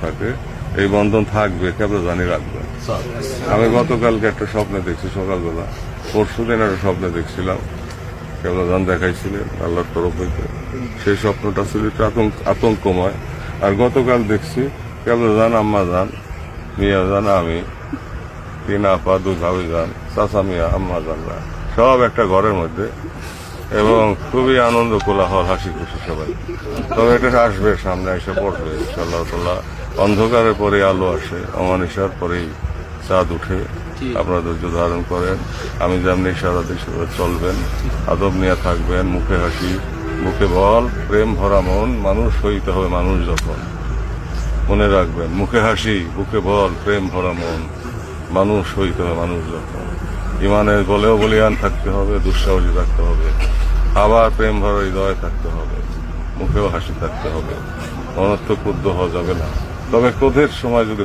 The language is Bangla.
থাকে, এই বন্ধন থাকবে, কেবল জানি রাখবেন। আমি গতকালকে একটা স্বপ্নে দেখছি সকালবেলা, পরশুদিন একটা স্বপ্নে দেখছিলাম, কেবলাজান দেখাইছিলেন আল্লাহর তরফ হইতে। সেই স্বপ্নটা ছিল একটু আতঙ্কময়। আর গতকাল দেখছি কেবলাজান, আম্মা যান, মিয়া যান, আমি, তিন আপা, দুই ভাবি যান, চাচা মিয়া, আম্মা যানরা সব একটা ঘরের মধ্যে, এবং খুবই আনন্দ, কোলাহল, হাসি খুশি সবাই। তবে এটা আসবে, সামনে এসে পড়বে ইনশাআল্লাহ তাআলা। অন্ধকারের পরে আলো আসে, অমানিসার পরেই চাঁদ উঠে। আপনারা ধৈর্য ধারণ করেন, আমি যেমনি ইশারা দিই সেভাবে চলবেন, আদব নিয়ে থাকবেন, মুখে হাসি, মুখে বল, প্রেম ভরা মন, মানুষ হইতে হবে মানুষ যখন। মনে রাখবেন, মুখে হাসি, বুকে বল, প্রেম ভরা মন, মানুষ হইতে হবে মানুষ যখন। ইমানের বলেও বলিয়ান থাকতে হবে, দুঃসাহসী থাকতে হবে, আবার প্রেম ভরা হৃদয় থাকতে হবে, মুখেও হাসি থাকতে হবে। অনর্থ ক্রুদ্ধ হওয়া যাবে না। তবে ক্রোধের সময় যদি